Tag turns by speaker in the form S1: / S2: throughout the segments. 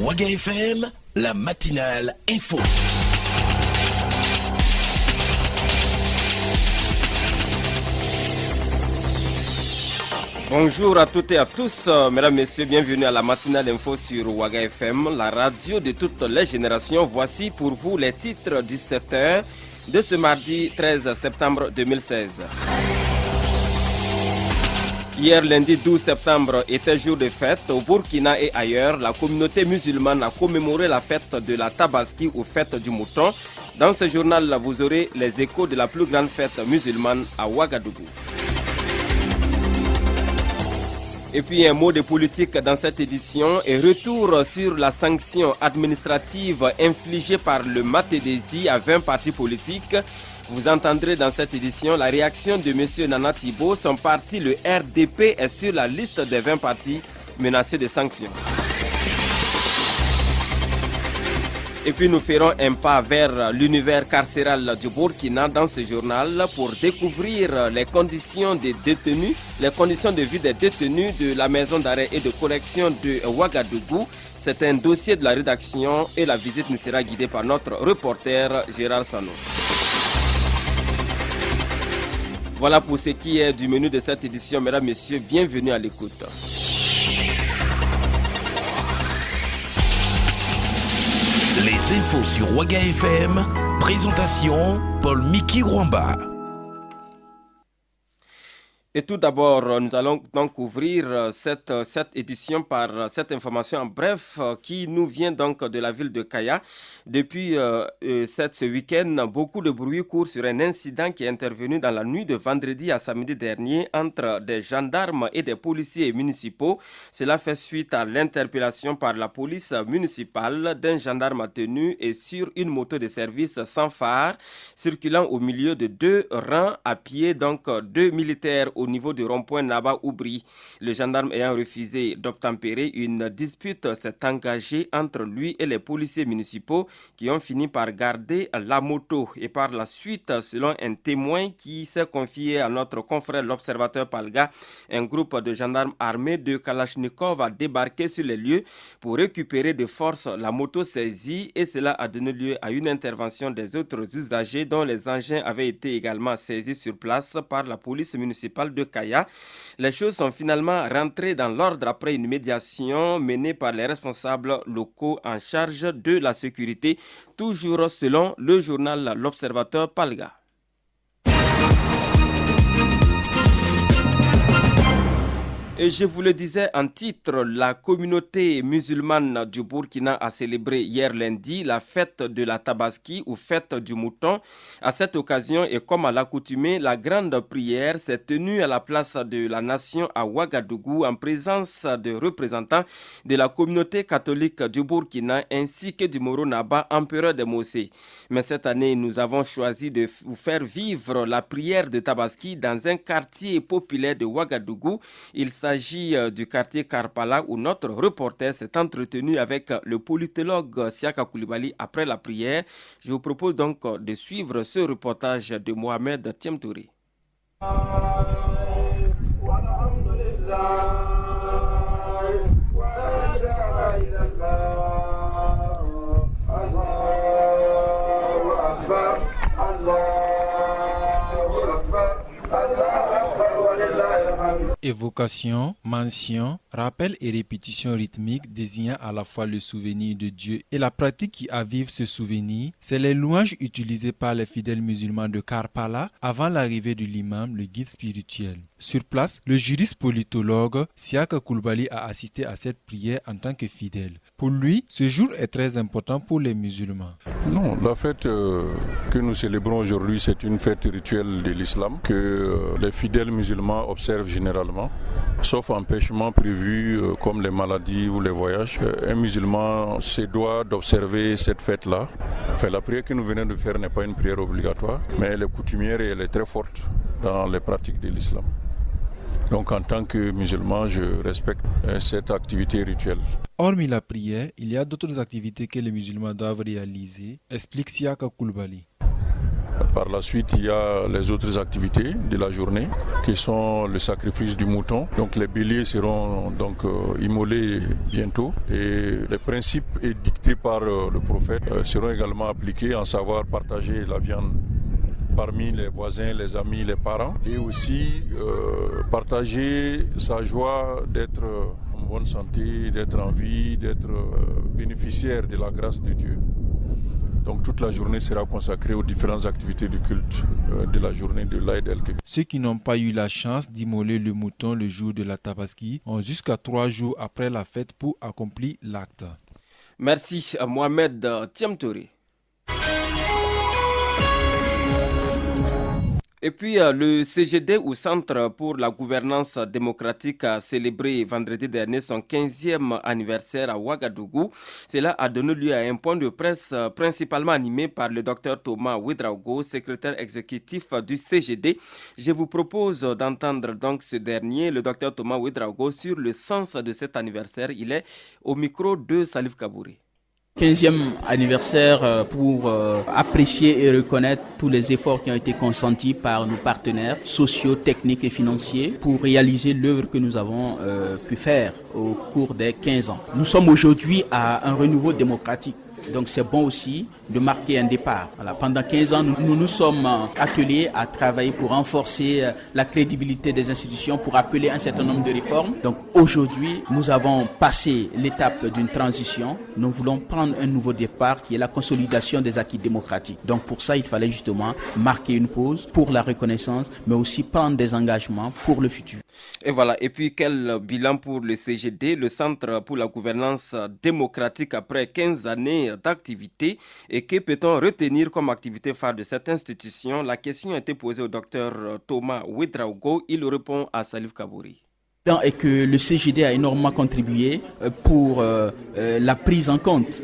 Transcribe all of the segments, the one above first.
S1: Waga FM, la matinale info.
S2: Bonjour à toutes et à tous, mesdames, messieurs, bienvenue à la matinale info sur Waga FM, la radio de toutes les générations. Voici pour vous les titres du 7h de ce mardi 13 septembre 2016. Hier, lundi 12 septembre, était jour de fête. Au Burkina et ailleurs, la communauté musulmane a commémoré la fête de la Tabaski ou fête du mouton. Dans ce journal, vous aurez les échos de la plus grande fête musulmane à Ouagadougou. Et puis un mot de politique dans cette édition et retour sur la sanction administrative infligée par le Matedesi à 20 partis politiques. Vous entendrez dans cette édition la réaction de M. Nana Thibault. Son parti, le RDP, est sur la liste des 20 partis menacés de sanctions. Et puis nous ferons un pas vers l'univers carcéral du Burkina dans ce journal pour découvrir les conditions des détenus, les conditions de vie des détenus de la maison d'arrêt et de correction de Ouagadougou. C'est un dossier de la rédaction et la visite nous sera guidée par notre reporter Gérard Sano. Voilà pour ce qui est du menu de cette édition, mesdames, messieurs, bienvenue à l'écoute.
S1: Les infos sur Waga FM, présentation Paul-Miki Rwamba.
S2: Et tout d'abord, nous allons donc ouvrir cette édition par cette information en bref qui nous vient donc de la ville de Kaya. Depuis ce week-end, beaucoup de bruit court sur un incident qui est intervenu dans la nuit de vendredi à samedi dernier entre des gendarmes et des policiers municipaux. Cela fait suite à l'interpellation par la police municipale d'un gendarme tenu et sur une moto de service sans phare, circulant au milieu de deux rangs à pied, donc deux militaires au niveau du rond-point Naba-Oubri. Le gendarme ayant refusé d'obtempérer, une dispute s'est engagée entre lui et les policiers municipaux qui ont fini par garder la moto. Et par la suite, selon un témoin qui s'est confié à notre confrère l'observateur Palga, un groupe de gendarmes armés de Kalachnikov a débarqué sur les lieux pour récupérer de force la moto saisie et cela a donné lieu à une intervention des autres usagers dont les engins avaient été également saisis sur place par la police municipale de Kaya. Les choses sont finalement rentrées dans l'ordre après une médiation menée par les responsables locaux en charge de la sécurité, toujours selon le journal L'Observateur Palga. Et je vous le disais en titre, la communauté musulmane du Burkina a célébré hier lundi la fête de la Tabaski ou fête du mouton. À cette occasion et comme à l'accoutumée, la grande prière s'est tenue à la place de la nation à Ouagadougou en présence de représentants de la communauté catholique du Burkina ainsi que du Moro Naba, empereur des Mossé. Mais cette année, nous avons choisi de vous faire vivre la prière de Tabaski dans un quartier populaire de Ouagadougou. Il s'agit du quartier Karpala où notre reporter s'est entretenu avec le politologue Siaka Koulibaly après la prière. Je vous propose donc de suivre ce reportage de Mohamed Tiemtouri.
S3: Évocation, mention, rappel et répétition rythmique désignant à la fois le souvenir de Dieu et la pratique qui avive ce souvenir, c'est les louanges utilisées par les fidèles musulmans de Karpala avant l'arrivée de l'imam, le guide spirituel. Sur place, le juriste politologue Siaka Koulibaly a assisté à cette prière en tant que fidèle. Pour lui, ce jour est très important pour les musulmans.
S4: Non, la fête que nous célébrons aujourd'hui, c'est une fête rituelle de l'islam que les fidèles musulmans observent généralement, sauf empêchement prévu comme les maladies ou les voyages. Un musulman se doit d'observer cette fête-là. Enfin, la prière que nous venons de faire n'est pas une prière obligatoire, mais elle est coutumière et elle est très forte dans les pratiques de l'islam. Donc en tant que musulman, je respecte cette activité rituelle.
S3: Hormis la prière, il y a d'autres activités que les musulmans doivent réaliser, explique Siaka Koulibaly.
S4: Par la suite, il y a les autres activités de la journée qui sont le sacrifice du mouton. Donc les béliers seront donc immolés bientôt et les principes édictés par le prophète seront également appliqués, en savoir partager la viande parmi les voisins, les amis, les parents et aussi partager sa joie d'être en bonne santé, d'être en vie, d'être bénéficiaire de la grâce de Dieu. Donc toute la journée sera consacrée aux différentes activités du culte de la journée de l'Aïd el-Kébir.
S3: Ceux qui n'ont pas eu la chance d'immoler le mouton le jour de la Tabaski ont jusqu'à 3 jours après la fête pour accomplir l'acte.
S2: Merci à Mohamed Tiamtouré. Et puis, le CGD, ou Centre pour la gouvernance démocratique, a célébré vendredi dernier son 15e anniversaire à Ouagadougou. Cela a donné lieu à un point de presse principalement animé par le Dr Thomas Ouedraogo, secrétaire exécutif du CGD. Je vous propose d'entendre donc ce dernier, le Dr Thomas Ouedraogo, sur le sens de cet anniversaire. Il est au micro de Salif Kabouri.
S5: 15e anniversaire pour apprécier et reconnaître tous les efforts qui ont été consentis par nos partenaires sociaux, techniques et financiers pour réaliser l'œuvre que nous avons pu faire au cours des 15 ans. Nous sommes aujourd'hui à un renouveau démocratique. Donc c'est bon aussi de marquer un départ. Voilà. Pendant 15 ans, nous nous sommes attelés à travailler pour renforcer la crédibilité des institutions, pour appeler un certain nombre de réformes. Donc aujourd'hui, nous avons passé l'étape d'une transition. Nous voulons prendre un nouveau départ qui est la consolidation des acquis démocratiques. Donc pour ça, il fallait justement marquer une pause pour la reconnaissance, mais aussi prendre des engagements pour le futur.
S2: Et voilà. Et puis quel bilan pour le CGD, le Centre pour la gouvernance démocratique, après 15 années d'activité, et que peut-on retenir comme activité phare de cette institution? La question a été posée au docteur Thomas Ouedraogo. Il répond à Salif Kabouri.
S5: Et que le CGD a énormément contribué pour la prise en compte,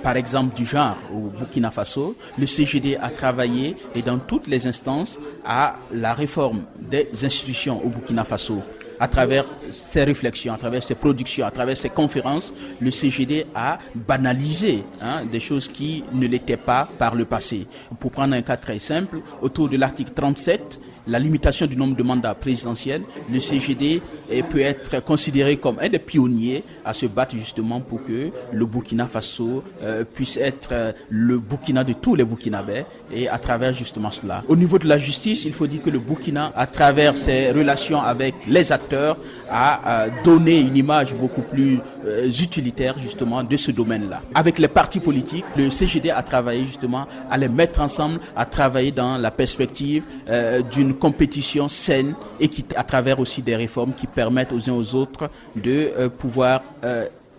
S5: par exemple, du genre au Burkina Faso. Le CGD a travaillé, et dans toutes les instances, à la réforme des institutions au Burkina Faso. À travers ses réflexions, à travers ses productions, à travers ses conférences, le CGD a banalisé des choses qui ne l'étaient pas par le passé. Pour prendre un cas très simple, autour de l'article 37, la limitation du nombre de mandats présidentiels, le CGD peut être considéré comme un des pionniers à se battre justement pour que le Burkina Faso puisse être le Burkina de tous les Burkinabés, et à travers justement cela. Au niveau de la justice, il faut dire que le Burkina, à travers ses relations avec les acteurs, a donné une image beaucoup plus utilitaire justement de ce domaine-là. Avec les partis politiques, le CGD a travaillé justement à les mettre ensemble, à travailler dans la perspective d'une compétition saine et qui, à travers aussi des réformes qui permettent aux uns aux autres de pouvoir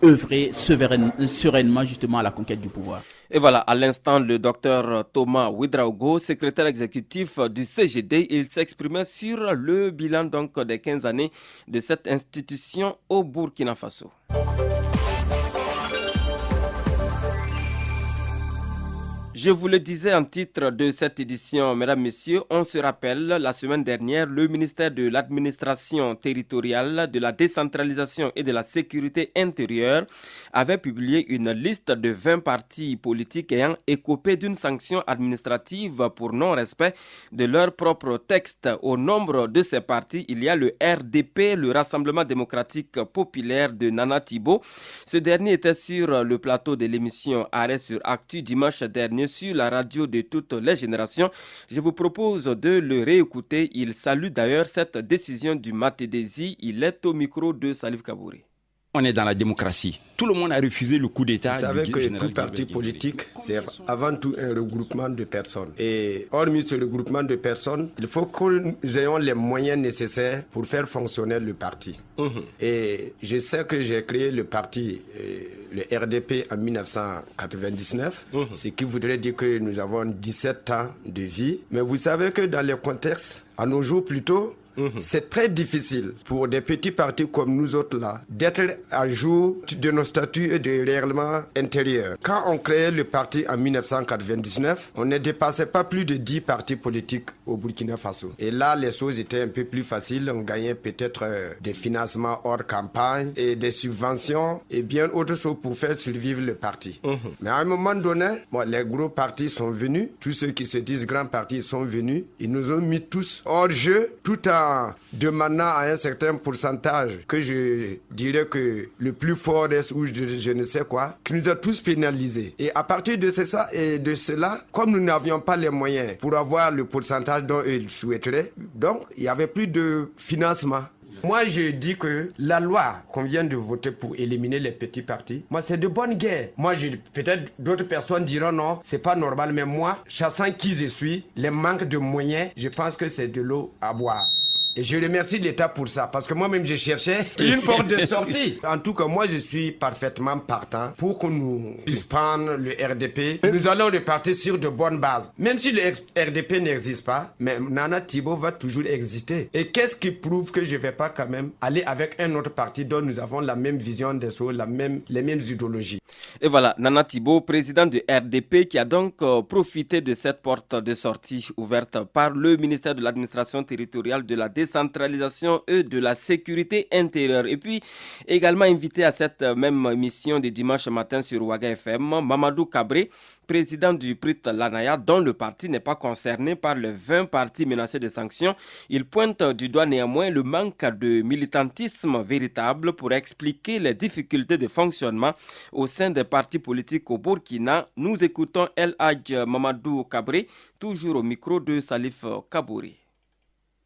S5: œuvrer sereinement justement à la conquête du pouvoir.
S2: Et voilà, à l'instant, le docteur Thomas Ouedraogo, secrétaire exécutif du CGD, il s'exprimait sur le bilan donc des 15 années de cette institution au Burkina Faso. Je vous le disais en titre de cette édition, mesdames, messieurs, on se rappelle, la semaine dernière, le ministère de l'administration territoriale, de la décentralisation et de la sécurité intérieure avait publié une liste de 20 partis politiques ayant écopé d'une sanction administrative pour non-respect de leur propre texte. Au nombre de ces partis, il y a le RDP, le Rassemblement démocratique populaire de Nana Thibault. Ce dernier était sur le plateau de l'émission Arrêt sur Actu dimanche dernier sur la radio de toutes les générations. Je vous propose de le réécouter. Il salue d'ailleurs cette décision du Matedesi. Il est au micro de Salif Kabouri.
S6: On est dans la démocratie. Tout le monde a refusé le coup d'État.
S7: Vous savez que tout parti politique, c'est avant tout un regroupement de personnes. Et hormis ce regroupement de personnes, il faut que nous ayons les moyens nécessaires pour faire fonctionner le parti. Et je sais que j'ai créé le parti, le RDP, en 1999, ce qui voudrait dire que nous avons 17 ans de vie. Mais vous savez que dans les contextes, à nos jours plutôt, C'est très difficile pour des petits partis comme nous autres là d'être à jour de nos statuts et de règlements intérieurs. Quand on créait le parti en 1999, on ne dépassait pas plus de 10 partis politiques au Burkina Faso. Et là, les choses étaient un peu plus faciles. On gagnait peut-être des financements hors campagne et des subventions et bien autre chose pour faire survivre le parti. Mais à un moment donné, les gros partis sont venus, tous ceux qui se disent grands partis sont venus, ils nous ont mis tous hors jeu tout en demandant à un certain pourcentage que je dirais que le plus fort est ou je ne sais quoi, qui nous a tous pénalisés. Et à partir de ça et de cela, comme nous n'avions pas les moyens pour avoir le pourcentage dont ils souhaiteraient, donc il n'y avait plus de financement. Moi, je dis que la loi qu'on vient de voter pour éliminer les petits partis, moi, c'est de bonne guerre. Moi, peut-être d'autres personnes diront non, c'est pas normal, mais moi, sachant qui je suis, les manques de moyens, je pense que c'est de l'eau à boire. Et je remercie l'État pour ça, parce que moi-même, je cherchais une porte de sortie. En tout cas, moi, je suis parfaitement partant pour que nous suspendions le RDP. Nous allons repartir sur de bonnes bases. Même si le RDP n'existe pas, mais Nana Thibault va toujours exister. Et qu'est-ce qui prouve que je ne vais pas quand même aller avec un autre parti dont nous avons la même vision des choses, les mêmes idéologies.
S2: Et voilà, Nana Thibault, président du RDP, qui a donc profité de cette porte de sortie ouverte par le ministère de l'Administration territoriale, de la décentralisation et de la sécurité intérieure. Et puis, également invité à cette même émission de dimanche matin sur Ouaga FM, Mamadou Kabré, président du PRIT Lanaya, dont le parti n'est pas concerné par les 20 partis menacés de sanctions. Il pointe du doigt néanmoins le manque de militantisme véritable pour expliquer les difficultés de fonctionnement au sein des partis politiques au Burkina. Nous écoutons El Hadj Mamadou Kabré, toujours au micro de Salif Kabouri.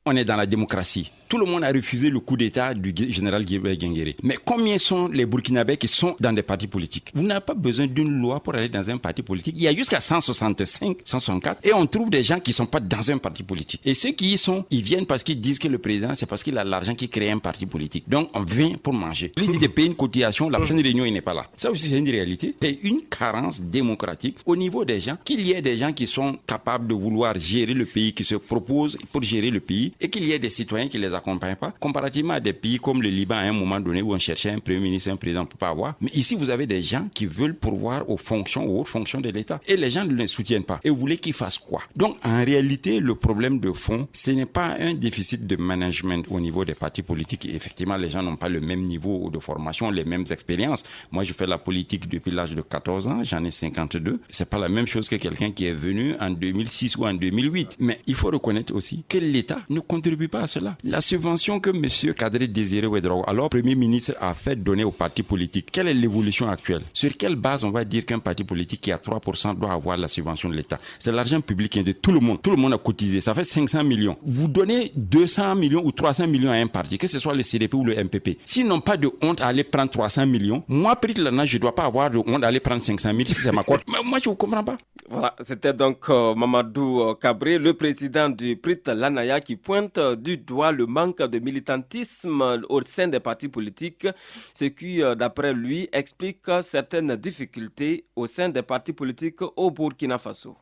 S6: On est dans la démocratie. Tout le monde a refusé le coup d'État du général Guébé Guinguéré. Mais combien sont les Burkinabés qui sont dans des partis politiques? Vous n'avez pas besoin d'une loi pour aller dans un parti politique. Il y a jusqu'à 165, 164 et on trouve des gens qui ne sont pas dans un parti politique. Et ceux qui y sont, ils viennent parce qu'ils disent que le président, c'est parce qu'il a l'argent qui crée un parti politique. Donc on vient pour manger. Il dit de payer une cotisation, la prochaine réunion, il n'est pas là. Ça aussi, c'est une réalité. C'est une carence démocratique au niveau des gens. Qu'il y ait des gens qui sont capables de vouloir gérer le pays, qui se proposent pour gérer le pays, et qu'il y ait des citoyens qui les accompagnent pas, comparativement à des pays comme le Liban à un moment donné où on cherchait un premier ministre, un président pour pas avoir. Mais ici, vous avez des gens qui veulent pourvoir aux fonctions, aux hautes fonctions de l'État. Et les gens ne les soutiennent pas. Et vous voulez qu'ils fassent quoi? Donc, en réalité, le problème de fond, ce n'est pas un déficit de management au niveau des partis politiques. Et effectivement, les gens n'ont pas le même niveau de formation, les mêmes expériences. Moi, je fais la politique depuis l'âge de 14 ans, j'en ai 52. C'est pas la même chose que quelqu'un qui est venu en 2006 ou en 2008. Mais il faut reconnaître aussi que l'État ne contribue pas à cela. La subvention que M. Kadri Désiré Ouedraogo, alors Premier ministre, a fait donner aux partis politiques, quelle est l'évolution actuelle? Sur quelle base on va dire qu'un parti politique qui a 3% doit avoir la subvention de l'État? C'est l'argent public de tout le monde. Tout le monde a cotisé. Ça fait 500 millions. Vous donnez 200 millions ou 300 millions à un parti, que ce soit le CDP ou le MPP. S'ils n'ont pas de honte à aller prendre 300 millions, moi, Prit Lana, je ne dois pas avoir de honte à aller prendre 500 000 si c'est ma cote. Moi, je ne comprends pas.
S2: Voilà, c'était donc Mamadou Kabré, le président du PRIT Lanaya, qui pointe du doigt le manque de militantisme au sein des partis politiques, ce qui, d'après lui, explique certaines difficultés au sein des partis politiques au Burkina Faso.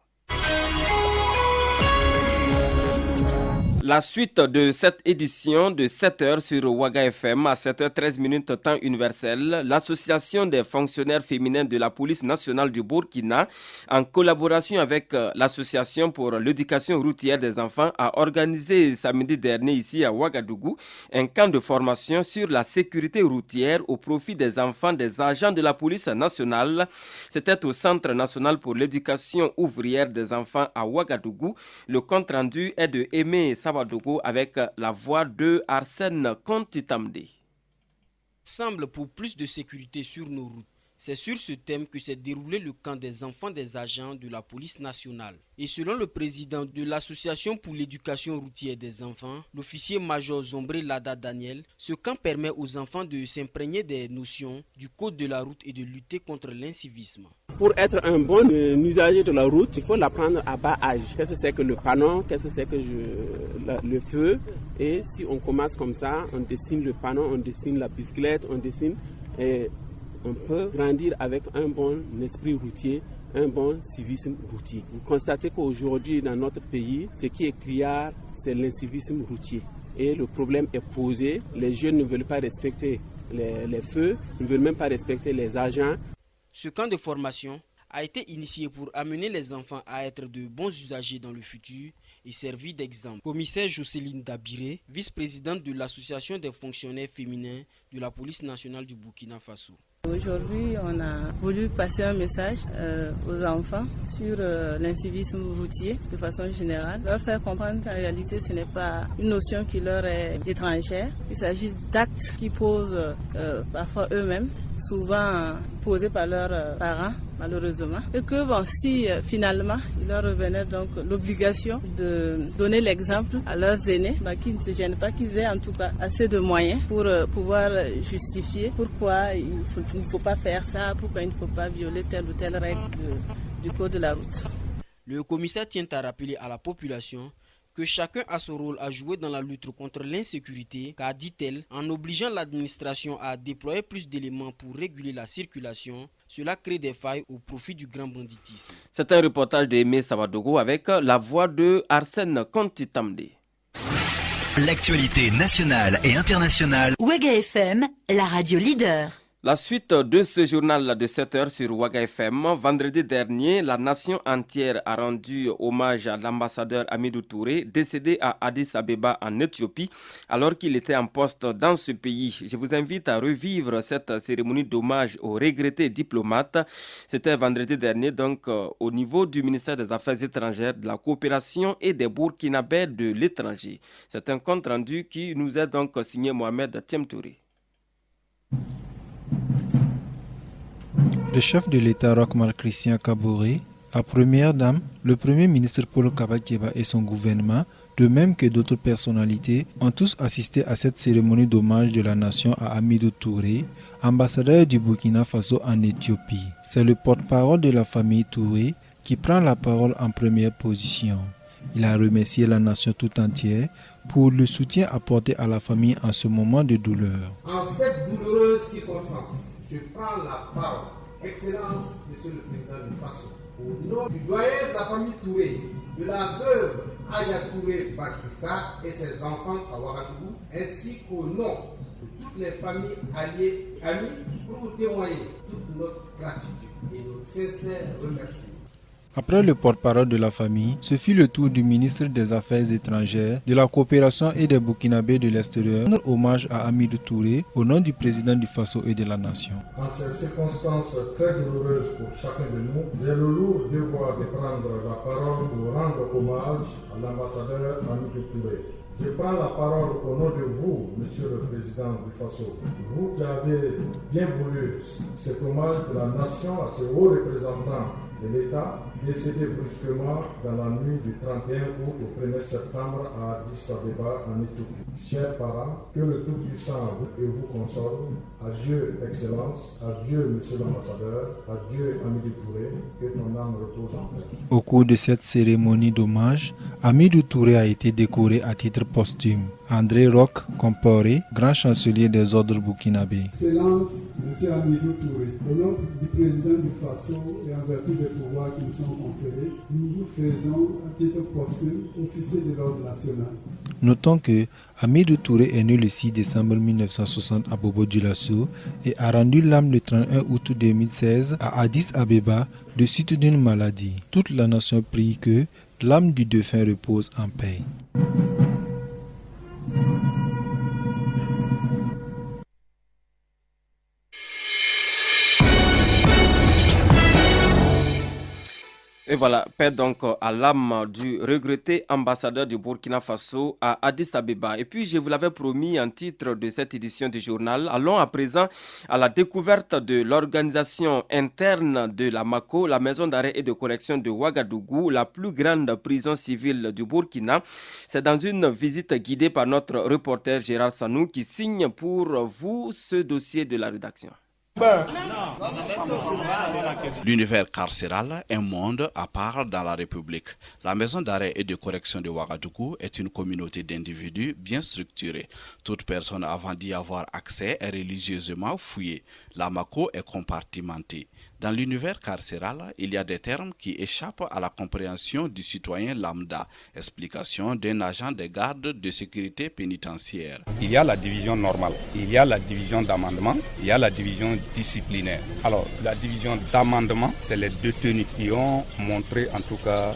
S2: La suite de cette édition de 7h sur Ouaga FM à 7h13 temps universel, l'association des fonctionnaires féminins de la police nationale du Burkina, en collaboration avec l'association pour l'éducation routière des enfants, a organisé samedi dernier ici à Ouagadougou un camp de formation sur la sécurité routière au profit des enfants des agents de la police nationale. C'était au Centre national pour l'éducation ouvrière des enfants à Ouagadougou. Le compte rendu est de Aimé Savadougou avec la voix de Arsène Kontitamde.
S8: Semble pour plus de sécurité sur nos routes. C'est sur ce thème que s'est déroulé le camp des enfants des agents de la police nationale. Et selon le président de l'association pour l'éducation routière des enfants, l'officier-major Zombré Lada Daniel, ce camp permet aux enfants de s'imprégner des notions du code de la route et de lutter contre l'incivisme.
S9: Pour être un bon usager de la route, il faut l'apprendre à bas âge. Qu'est-ce que c'est que le panneau, qu'est-ce que c'est que le feu. Et si on commence comme ça, on dessine le panneau, on dessine la bicyclette, on dessine... Et on peut grandir avec un bon esprit routier, un bon civisme routier. Vous constatez qu'aujourd'hui, dans notre pays, ce qui est criard, c'est l'incivisme routier. et le problème est posé. Les jeunes ne veulent pas respecter les feux, ne veulent même pas respecter les agents.
S8: Ce camp de formation a été initié pour amener les enfants à être de bons usagers dans le futur et servir d'exemple. Commissaire Jocelyne Dabiré, vice-présidente de l'association des fonctionnaires féminins de la police nationale du Burkina Faso.
S10: Aujourd'hui, on a voulu passer un message aux enfants sur l'incivisme routier de façon générale. Leur faire comprendre qu'en réalité, ce n'est pas une notion qui leur est étrangère. Il s'agit d'actes qui posent parfois eux-mêmes, souvent posés par leurs parents, malheureusement. Et que si finalement, il leur revenait donc l'obligation de donner l'exemple à leurs aînés, qui ne se gênent pas, qu'ils aient en tout cas assez de moyens pour pouvoir justifier pourquoi il ne faut pas faire ça, pourquoi il ne faut pas violer telle ou telle règle du code de la route.
S8: Le commissaire tient à rappeler à la population que chacun a son rôle à jouer dans la lutte contre l'insécurité, car, dit-elle, en obligeant l'administration à déployer plus d'éléments pour réguler la circulation, cela crée des failles au profit du grand banditisme.
S2: C'est un reportage d'Aimé Savadogo avec la voix de Arsène Kontitamde.
S11: L'actualité nationale et internationale.
S12: Ouaga FM, la radio leader.
S2: La suite de ce journal de 7h sur Ouaga FM. Vendredi dernier, la nation entière a rendu hommage à l'ambassadeur Hamidou Touré, décédé à Addis Abeba en Éthiopie, alors qu'il était en poste dans ce pays. Je vous invite à revivre cette cérémonie d'hommage au regretté diplomate. C'était vendredi dernier, donc au niveau du ministère des Affaires étrangères, de la coopération et des Burkinabés de l'étranger. C'est un compte rendu qui nous est donc signé Mohamed Thiem Touré.
S3: Le chef de l'État Roch-Marc Christian Kaboré, la première dame, le premier ministre Paul Kabakeba et son gouvernement, de même que d'autres personnalités, ont tous assisté à cette cérémonie d'hommage de la nation à Hamidou Touré, ambassadeur du Burkina Faso en Éthiopie. C'est le porte-parole de la famille Touré qui prend la parole en première position. Il a remercié la nation tout entière pour le soutien apporté à la famille en ce moment de douleur.
S13: En cette douloureuse circonstance, je prends la parole. Excellence, Monsieur le Président du Faso, au nom du doyen de la famille Touré, de la veuve Aya Touré Bakissa et ses enfants à Ouagadougou, ainsi qu'au nom de toutes les familles alliées, amies, pour vous témoigner toute notre gratitude et nos sincères remerciements.
S3: Après le porte-parole de la famille, ce fut le tour du ministre des Affaires étrangères, de la coopération et des Burkinabés de l'extérieur, rendre hommage à Hamidou Touré au nom du président du Faso et de la nation.
S14: En ces circonstances très douloureuses pour chacun de nous, j'ai le lourd devoir de prendre la parole pour rendre hommage à l'ambassadeur Hamidou Touré. Je prends la parole au nom de vous, Monsieur le Président du Faso. Vous qui avez bien voulu cet hommage de la nation à ce haut représentant de l'État, décédé brusquement dans la nuit du 31 août au 1er septembre à Addis Abeba en Éthiopie. Chers parents, que le Tout-Puissant et vous console. Adieu, Excellence. Adieu, Monsieur l'Ambassadeur. Adieu, Hamidou Touré. Que ton âme repose en paix.
S3: Au cours de cette cérémonie d'hommage, Hamidou Touré a été décoré à titre posthume. André Roch Comporé, grand chancelier des ordres burkinabés.
S15: Excellence, Monsieur Hamidou Touré, au nom du président du Faso et en vertu des pouvoirs qui nous sont conférés, nous vous faisons à titre posthume officier de l'ordre national.
S3: Notons que Hamidou Touré est né le 6 décembre 1960 à Bobo-Dioulasso et a rendu l'âme le 31 août 2016 à Addis Abeba de suite d'une maladie. Toute la nation prie que l'âme du défunt repose en paix.
S2: Et voilà, paix donc à l'âme du regretté ambassadeur du Burkina Faso à Addis Abeba. Et puis, je vous l'avais promis en titre de cette édition du journal, allons à présent à la découverte de l'organisation interne de la MACO, la maison d'arrêt et de correction de Ouagadougou, la plus grande prison civile du Burkina. C'est dans une visite guidée par notre reporter Gérard Sanou qui signe pour vous ce dossier de la rédaction.
S16: L'univers carcéral, un monde à part dans la République. La maison d'arrêt et de correction de Ouagadougou est une communauté d'individus bien structurée. Toute personne avant d'y avoir accès est religieusement fouillée. La Mako est compartimentée. Dans l'univers carcéral, il y a des termes qui échappent à la compréhension du citoyen lambda. Explication d'un agent des gardes de sécurité pénitentiaire.
S17: Il y a la division normale, il y a la division d'amendement, il y a la division disciplinaire. Alors, la division d'amendement, c'est les détenus qui ont montré en tout cas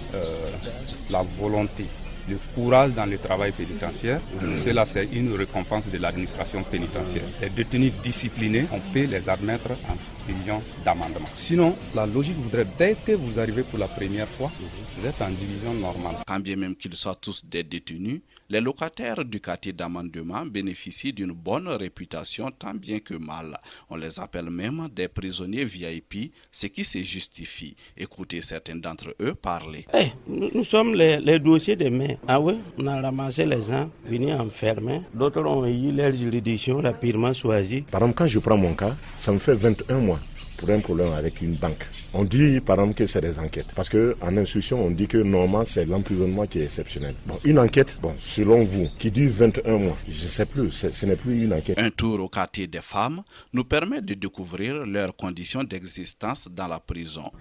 S17: la volonté, le courage dans le travail pénitentiaire. Cela, c'est une récompense de l'administration pénitentiaire. Les détenus disciplinés, on peut les admettre en division d'amendement. Sinon, la logique voudrait, dès que vous arrivez pour la première fois, vous êtes en division normale.
S16: Quand bien même qu'ils soient tous des détenus, les locataires du quartier d'amendement bénéficient d'une bonne réputation tant bien que mal. On les appelle même des prisonniers VIP, ce qui se justifie. Écoutez certains d'entre eux parler.
S18: Nous sommes les dossiers des mains. Ah oui, on a ramassé les gens, venus enfermer. D'autres ont eu leur juridiction rapidement choisie.
S19: Par exemple, quand je prends mon cas, ça me fait 21 mois pour un problème avec une banque. On dit par exemple que c'est des enquêtes. Parce qu'en instruction, on dit que normalement c'est l'emprisonnement qui est exceptionnel. Bon, une enquête, selon vous, qui dure 21 mois, je ne sais plus, ce n'est plus une enquête.
S16: Un tour au quartier des femmes nous permet de découvrir leurs conditions d'existence dans la prison.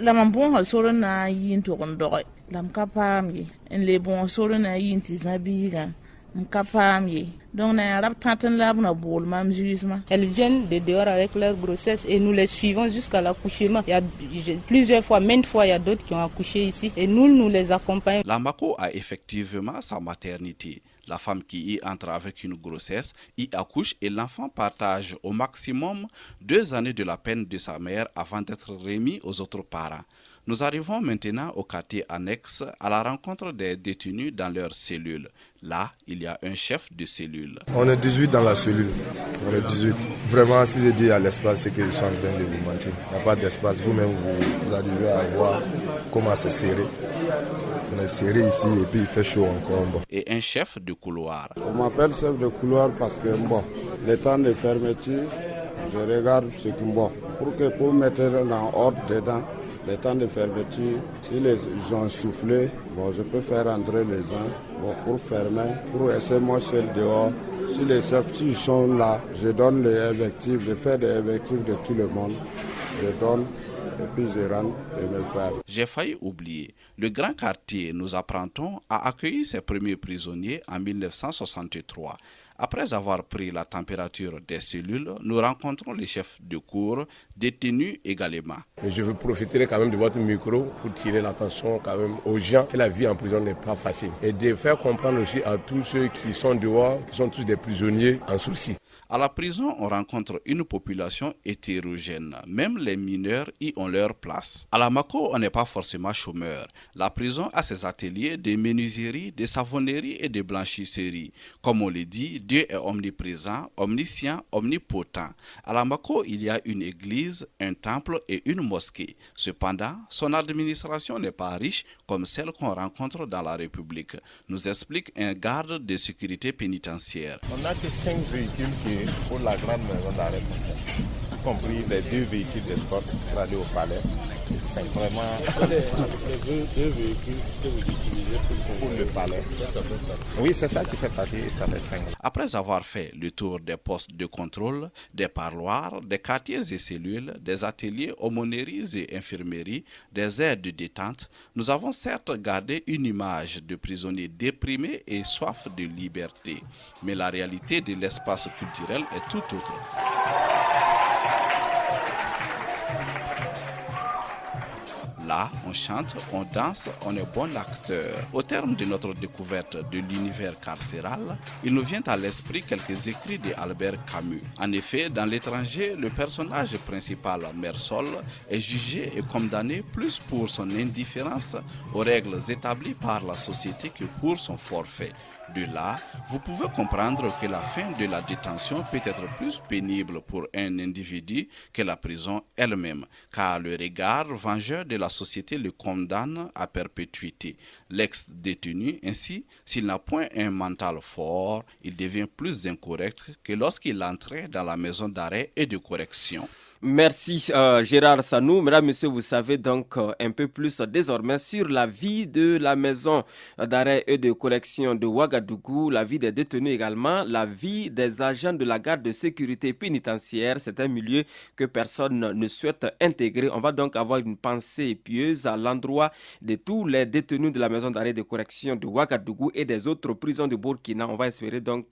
S20: Lam bon solo na yin to gondoy lam kapam yi en le bon solo na yin tizabiga m'kapam yi donc na rap tanten lab na bol mam jugement.
S21: Elles viennent de dehors avec leur grossesse et nous les suivons jusqu'à l'accouchement. Il y a plusieurs fois, maintes fois, il y a d'autres qui ont accouché ici et nous les accompagnons.
S16: La Mako a effectivement sa maternité. La femme qui y entre avec une grossesse y accouche et l'enfant partage au maximum 2 années de la peine de sa mère avant d'être remis aux autres parents. Nous arrivons maintenant au quartier annexe à la rencontre des détenus dans leur cellule. Là, il y a un chef de cellule.
S22: On est 18 dans la cellule. On est 18. Vraiment, si je dis à l'espace, c'est qu'ils sont en train de vous mentir. Il n'y a pas d'espace. Vous-même, vous arrivez à voir comment c'est serré. On est serré ici et puis il fait chaud encore.
S16: Et un chef de couloir.
S22: On m'appelle chef de couloir parce que le temps de fermeture, je regarde ce qui pour mettre en ordre dedans. Le temps de fermeture, si les gens soufflent, je peux faire entrer les gens pour fermer, pour essayer moi seul dehors. Si les chefs sont là, je donne les effectifs, je fais des effectifs de tout le monde. Je donne et puis je rentre et me faire.
S16: J'ai failli oublier. Le grand quartier, nous apprendons, a accueilli ses premiers prisonniers en 1963. Après avoir pris la température des cellules, nous rencontrons les chefs de cour, détenus également.
S23: Mais je veux profiter quand même de votre micro pour tirer l'attention quand même aux gens que la vie en prison n'est pas facile. Et de faire comprendre aussi à tous ceux qui sont dehors, qui sont tous des prisonniers en souci.
S16: À la prison, on rencontre une population hétérogène. Même les mineurs y ont leur place. À la Mako, on n'est pas forcément chômeur. La prison a ses ateliers de menuiserie, de savonnerie et de blanchisserie. Comme on le dit, Dieu est omniprésent, omniscient, omnipotent. À la Mako, il y a une église, un temple et une mosquée. Cependant, son administration n'est pas riche comme celle qu'on rencontre dans la République, nous explique un garde de sécurité pénitentiaire.
S23: On n'a que 5 véhicules pour la grande maison d'arrêt, y compris les 2 véhicules d'escorte pour aller au palais. C'est vraiment les 2 véhicules que vous utilisez pour le palais. Oui, c'est ça qui fait partie des 5.
S16: Après avoir fait le tour des postes de contrôle, des parloirs, des quartiers et cellules, des ateliers, aumôneries et infirmeries, des aires de détente, nous avons certes gardé une image de prisonniers déprimés et soif de liberté. Mais la réalité de l'espace culturel est tout autre. Là, on chante, on danse, on est bon acteur. Au terme de notre découverte de l'univers carcéral, il nous vient à l'esprit quelques écrits d'Albert Camus. En effet, dans l'étranger, le personnage principal, Mersol, est jugé et condamné plus pour son indifférence aux règles établies par la société que pour son forfait. De là, vous pouvez comprendre que la fin de la détention peut être plus pénible pour un individu que la prison elle-même, car le regard vengeur de la société le condamne à perpétuité. L'ex-détenu, ainsi, s'il n'a point un mental fort, il devient plus incorrect que lorsqu'il entrait dans la maison d'arrêt et de correction.
S2: Merci Gérard Sanou. Mesdames, Messieurs, vous savez donc un peu plus désormais sur la vie de la maison d'arrêt et de correction de Ouagadougou, la vie des détenus également, la vie des agents de la garde de sécurité pénitentiaire. C'est un milieu que personne ne souhaite intégrer. On va donc avoir une pensée pieuse à l'endroit de tous les détenus de la maison d'arrêt et de correction de Ouagadougou et des autres prisons de Burkina. On va espérer donc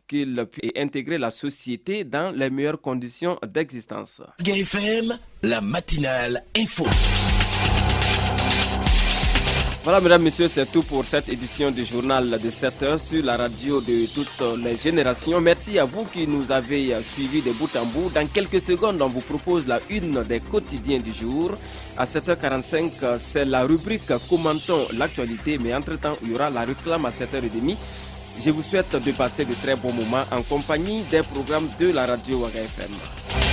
S2: qu'ils puissent intégrer la société dans les meilleures conditions d'existence.
S1: GFM, la matinale info.
S2: Voilà, mesdames, messieurs, c'est tout pour cette édition du journal de 7h sur la radio de toutes les générations. Merci à vous qui nous avez suivis de bout en bout. Dans quelques secondes, on vous propose la une des quotidiens du jour. À 7h45, c'est la rubrique Commentons l'actualité, mais entre-temps, il y aura la réclame à 7h30. Je vous souhaite de passer de très bons moments en compagnie des programmes de la radio Ouaga FM.